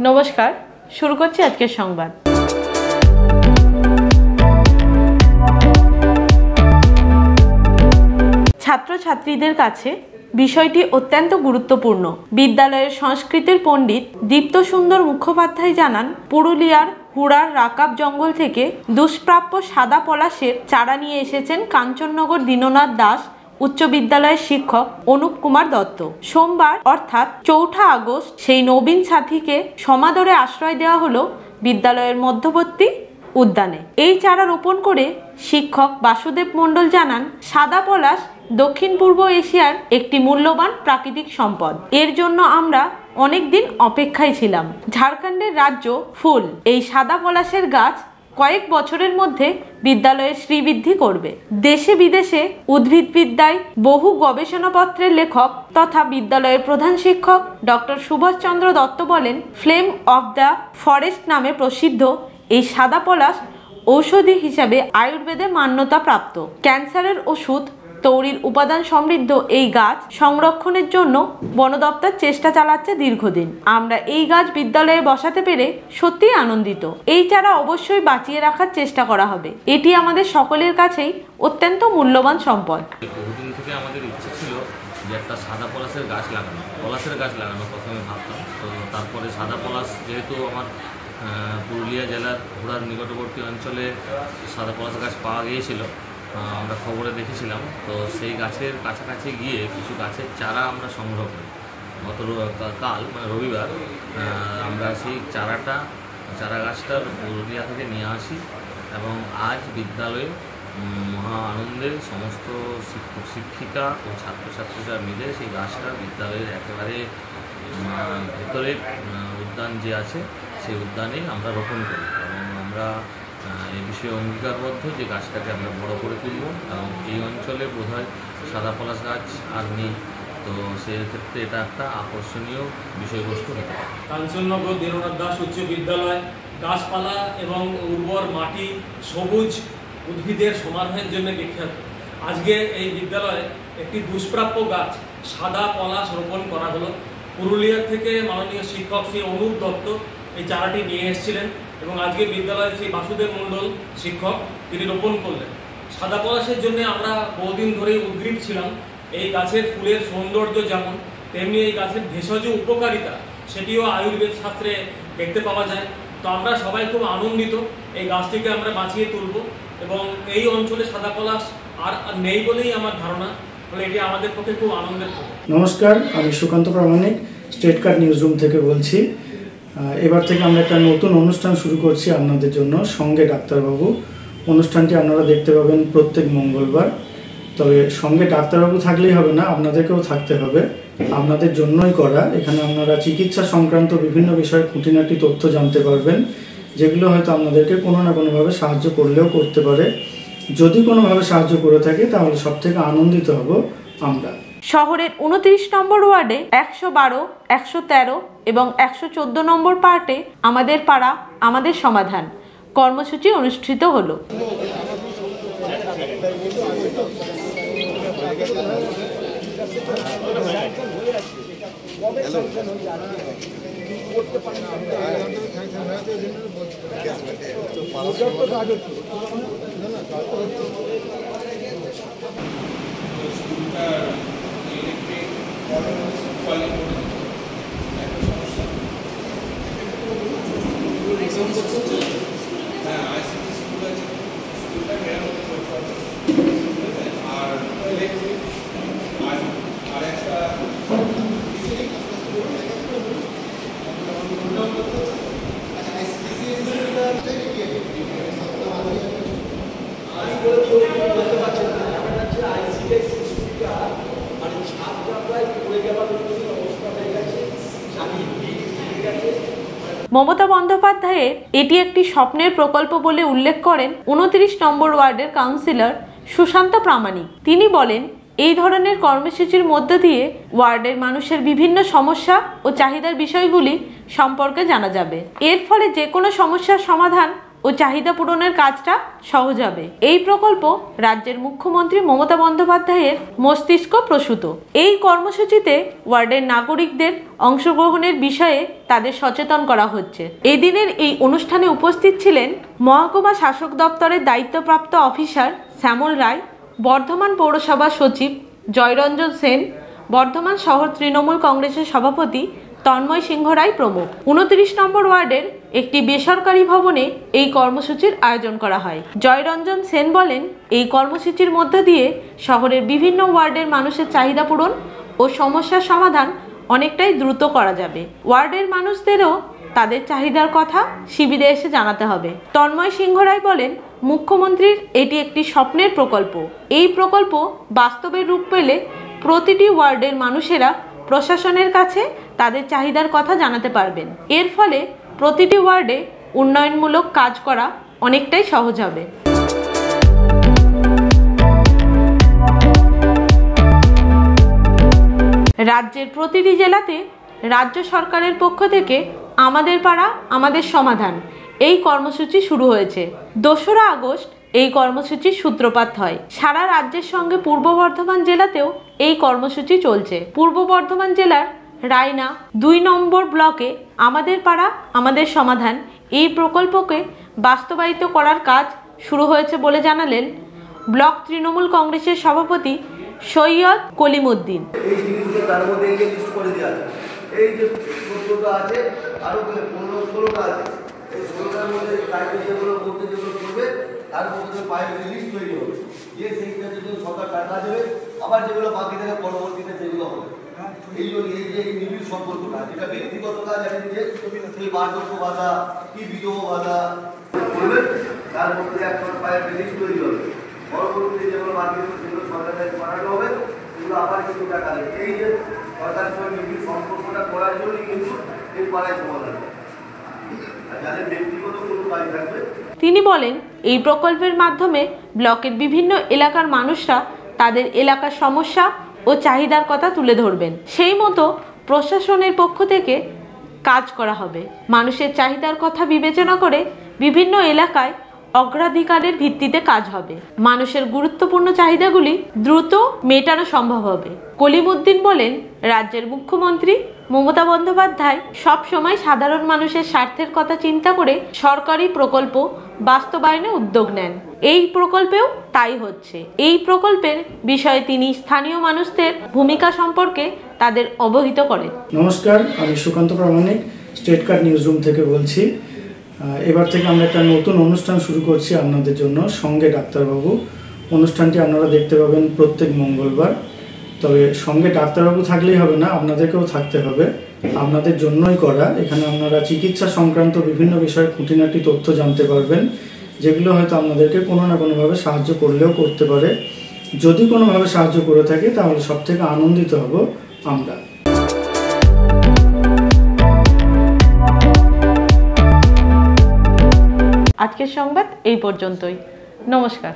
নমস্কার, শুরু করছি আজকের সংবাদ। ছাত্রছাত্রীদের কাছে বিষয়টি অত্যন্ত গুরুত্বপূর্ণ। বিদ্যালয়ের সংস্কৃতের পণ্ডিত দীপ্ত সুন্দর মুখোপাধ্যায় জানান, পুরুলিয়ার হুড়ার রাকাব জঙ্গল থেকে দুষ্প্রাপ্য সাদা পলাশের চারা নিয়ে এসেছেন কাঞ্চননগর দীননাথ দাস উচ্চ বিদ্যালয়ের শিক্ষক অনুপ কুমার দত্ত। সোমবার অর্থাৎ 4 আগস্ট সেই নবীন সাথীকে সমাদরে আশ্রয় দেওয়া হলো বিদ্যালয়ের মধ্যবর্তী উদ্যানে। এই চারা রোপণ করে শিক্ষক বাসুদেব মণ্ডল জানান, সাদা পলাশ দক্ষিণ পূর্ব এশিয়ার একটি মূল্যবান প্রাকৃতিক সম্পদ। এর জন্য আমরা অনেক দিন অপেক্ষায় ছিলাম। ঝাড়খণ্ডের রাজ্য ফুল এই সাদা পলাশের গাছ কয়েক বছরের মধ্যে বিদ্যালয়ের শ্রীবৃদ্ধি করবে। দেশে বিদেশে উদ্ভিদবিদ্যায় বহু গবেষণাপত্রের লেখক তথা বিদ্যালয়ের প্রধান শিক্ষক ডক্টর সুভাষচন্দ্র দত্ত বলেন, ফ্লেম অফ দ্য ফরেস্ট নামে প্রসিদ্ধ এই সাদা পলাশ ঔষধি হিসাবে আয়ুর্বেদে মান্যতা প্রাপ্ত। ক্যান্সারের ওষুধ তৈরির উপাদান সমৃদ্ধ এই গাছ সংরক্ষণের জন্য বন দপ্তর চেষ্টা চালাচ্ছে দীর্ঘদিন। আমরা এই গাছ বিদ্যালয়ে বসাতে পেরে সত্যিই আনন্দিত। এই চারা অবশ্যই বাঁচিয়ে রাখার চেষ্টা করা হবে। এটি আমাদের সকলের কাছেই অত্যন্ত মূল্যবান সম্পদ। বহুদিন থেকে আমাদের ইচ্ছে ছিল যে একটা সাদা পলাশের গাছ লাগানো, প্রথমে ভাবতাম। তো তারপরে সাদা পলাশ যেহেতু আমার পুরুলিয়া জেলার ঘোড়ার নিকটবর্তী অঞ্চলে সাদা পলাশ গাছ পাওয়া গিয়েছিল, আমরা খবরে দেখেছিলাম। তো সেই গাছের কাছাকাছি গিয়ে কিছু গাছের চারা আমরা সংগ্রহ করি। কাল মানে রবিবার আমরা সেই চারা গাছটা পুরুলিয়া থেকে নিয়ে আসি এবং আজ বিদ্যালয়ে মহা আনন্দে সমস্ত শিক্ষক শিক্ষিকা ও ছাত্রছাত্রীরা মিলে সেই গাছটা বিদ্যালয়ের একেবারে ভেতরে উদ্যান যে আছে সেই উদ্যানে আমরা রোপণ করি এবং আমরা এই বিষয়ে অঙ্গীকারবদ্ধ যে গাছটাকে আমরা বড় করে তুলব এবং এই অঞ্চলে বোধহয় সাদা পলাশ গাছ আর নেই। তো সেক্ষেত্রে এটা একটা আকর্ষণীয় বিষয়বস্তু হতে পারে। কাঞ্চননগর দীননাথ দাস উচ্চ বিদ্যালয় গাছপালা এবং উর্বর মাটি, সবুজ উদ্ভিদের সমারোহের জন্য বিখ্যাত। আজকে এই বিদ্যালয়ে একটি দুষ্প্রাপ্য গাছ সাদা পলাশ রোপণ করা হলো। পুরুলিয়া থেকে মাননীয় শিক্ষক শ্রী অনুপ দত্ত এই চারাটি নিয়ে এসেছিলেন এবং আজকে বিদ্যালয়ের শ্রী বাসুদেব মণ্ডল শিক্ষক তিনি রোপণ করলেন। সাদা পলাশের জন্য আমরা বহুদিন ধরেই উদ্গ্রীব ছিলাম। এই গাছের ফুলের সৌন্দর্য যেমন, তেমনি এই গাছের ভেষজ উপকারিতা সেটিও আয়ুর্বেদ শাস্ত্রে দেখতে পাওয়া যায়। তো আমরা সবাই খুব আনন্দিত এই গাছটিকে আমরা বাঁচিয়ে তুলব এবং এই অঞ্চলে সাদা পলাশ আর নেই বলেই আমার ধারণা, ফলে এটি আমাদের পক্ষে খুব আনন্দের খবর। নমস্কার, আমি সুকান্ত প্রামাণিক স্টেট কার্ড নিউজ রুম থেকে বলছি। এবার থেকে আমরা একটা নতুন অনুষ্ঠান শুরু করছি আপনাদের জন্য, সঙ্গে ডাক্তারবাবু। অনুষ্ঠানটি আপনারা দেখতে পাবেন প্রত্যেক মঙ্গলবার। তবে সঙ্গে ডাক্তারবাবু থাকলেই হবে না, আপনাদেরকেও থাকতে হবে। আপনাদের জন্যই করা। এখানে আপনারা চিকিৎসা সংক্রান্ত বিভিন্ন বিষয়ে খুঁটিনাটি তথ্য জানতে পারবেন, যেগুলো হয়তো আপনাদেরকে কোনো না কোনোভাবে সাহায্য করলেও করতে পারে। যদি কোনোভাবে সাহায্য করে থাকে তাহলে সব থেকে আনন্দিত হব আমরা। শহরের 29 নম্বর ওয়ার্ডে 112, 113 এবং 114 নম্বর পার্টে আমাদের পাড়া আমাদের সমাধান কর্মসূচি অনুষ্ঠিত হলো। মমতা বন্দ্যোপাধ্যায়ের এটি একটি স্বপ্নের প্রকল্প বলে উল্লেখ করেন 29 নম্বর ওয়ার্ডের কাউন্সিলর সুশান্ত প্রামাণিক। তিনি বলেন, এই ধরনের কর্মসূচির মধ্য দিয়ে ওয়ার্ডের মানুষের বিভিন্ন সমস্যা ও চাহিদার বিষয়গুলি সম্পর্কে জানা যাবে। এর ফলে যে কোনো সমস্যার সমাধান ও চাহিদা পূরণের কাজটা সহজ হবে। এই প্রকল্প রাজ্যের মুখ্যমন্ত্রী মমতা বন্দ্যোপাধ্যায়ের মস্তিষ্ক প্রসূত। এই কর্মসূচিতে ওয়ার্ডের নাগরিকদের অংশগ্রহণের বিষয়ে তাদের সচেতন করা হচ্ছে। এই দিনের এই অনুষ্ঠানে উপস্থিত ছিলেন মহকুমা শাসক দপ্তরের দায়িত্বপ্রাপ্ত অফিসার শ্যামল রায়, বর্ধমান পৌরসভা সচিব জয়রঞ্জন সেন, বর্ধমান শহর তৃণমূল কংগ্রেসের সভাপতি তন্ময় সিংহ রায় প্রমুখ। 29 নম্বর ওয়ার্ডের একটি বেসরকারি ভবনে এই কর্মসূচির আয়োজন করা হয়। জয়রঞ্জন সেন বলেন, এই কর্মসূচির মধ্য দিয়ে শহরের বিভিন্ন ওয়ার্ডের মানুষের চাহিদা পূরণ ও সমস্যার সমাধান অনেকটাই দ্রুত করা যাবে। ওয়ার্ডের মানুষদেরও তাদের চাহিদার কথা শিবিরে এসে জানাতে হবে। তন্ময় সিংহ রায় বলেন, মুখ্যমন্ত্রীর এটি একটি স্বপ্নের প্রকল্প। এই প্রকল্প বাস্তবে রূপ পেলে প্রতিটি ওয়ার্ডের মানুষেরা প্রশাসনের কাছে তাদের চাহিদার কথা জানাতে পারবেন। এর ফলে প্রতিটি ওয়ার্ডে উন্নয়নমূলক কাজ করা অনেকটাই সহজ হবে। রাজ্যের প্রতিটি জেলাতে রাজ্য সরকারের পক্ষ থেকে আমাদের পাড়া আমাদের সমাধান এই কর্মসূচি শুরু হয়েছে। 2রা আগস্ট এই কর্মসূচির সূত্রপাত হয়। সারা রাজ্যের সঙ্গে পূর্ব বর্ধমান জেলাতেও এই কর্মসূচি চলছে। পূর্ব বর্ধমান জেলার রায়না 2 নম্বর ব্লকে আমাদের পাড়া আমাদের সমাধান এই প্রকল্পকে বাস্তবায়িত করার কাজ শুরু হয়েছে বলে জানালেন ব্লক তৃণমূল কংগ্রেসের সভাপতি সৈয়দ কলিমুদ্দিন। এই জিনিসগুলো তার মধ্যে এই যে লিস্ট করে দেওয়া আছে, এই যে 14টা আছে, আরও 15-16টা আছে, এই 16টার মধ্যে ক্রাইটেরিয়াগুলোর মধ্যে যেগুলো করবে তার মধ্যে পাইপের লিস্ট তৈরি হবে, যে সেইটা যদি সরকার টাকা দেবে, আবার যেগুলো বাকি থাকে পরবর্তীতে সেগুলো হবে। এই জন্য এই যে নিবিড় সম্পর্কটা, যেটা ব্যক্তিগত কাজ আছে, যে সেই বার্ধক্য ভাতা কি বিধবা ভাতা করবে, তার মধ্যে একটা পাইপের লিস্ট তৈরি হবে। পরবর্তীতে যেগুলো বাকি হবে সেগুলো সরকারের পাঠানো হবে, এগুলো আবার কিছু টাকা দেবে। এই যে সরকারের সঙ্গে নিবিড় সম্পর্কটা করার জন্যই কিন্তু এই পাড়ায় সমাধান। আর যাদের ব্যক্তিগত কোনো কাজ থাকবে, তিনি বলেন, এই প্রকল্পের মাধ্যমে ব্লকের বিভিন্ন এলাকার মানুষরা তাদের এলাকার সমস্যা ও চাহিদার কথা তুলে ধরবেন। সেই মতো প্রশাসনের পক্ষ থেকে কাজ করা হবে। মানুষের চাহিদার কথা বিবেচনা করে বিভিন্ন এলাকায় অগ্রাধিকারের ভিত্তিতে কাজ হবে। মানুষের গুরুত্বপূর্ণ চাহিদাগুলি দ্রুত মেটানো সম্ভব হবে। কলিমুদ্দিন বলেন, রাজ্যের মুখ্যমন্ত্রী মমতা বন্দ্যোপাধ্যায় সবসময় সাধারণ মানুষের স্বার্থের কথা চিন্তা করে সরকারি প্রকল্প বাস্তবায়নে উদ্যোগ নেন। এই প্রকল্পেও তাই হচ্ছে। এই প্রকল্পের বিষয়ে তিনি স্থানীয় মানুষদের ভূমিকা সম্পর্কে তাদের অবহিত করেন। নমস্কার, আমি সুকান্ত প্রামাণিক স্টেট কার্ড নিউজ রুম থেকে বলছি। এবার থেকে আমরা একটা নতুন অনুষ্ঠান শুরু করছি আপনাদের জন্য, সঙ্গে ডাক্তারবাবু। অনুষ্ঠানটি আপনারা দেখতে পাবেন প্রত্যেক মঙ্গলবার। তবে সঙ্গে ডাক্তারবাবু থাকলেই হবে না, আপনাদেরকেও থাকতে হবে। আপনাদের জন্যই করা। এখানে আপনারা চিকিৎসা সংক্রান্ত বিভিন্ন বিষয়ে খুঁটিনাটি তথ্য জানতে পারবেন, যেগুলো হয়তো আপনাদেরকে কোনো না কোনোভাবে সাহায্য করলেও করতে পারে। যদি কোনোভাবে সাহায্য করে থাকে তাহলে সবথেকে আনন্দিত হব আমরা। আজকের সংবাদ এই পর্যন্তই। নমস্কার।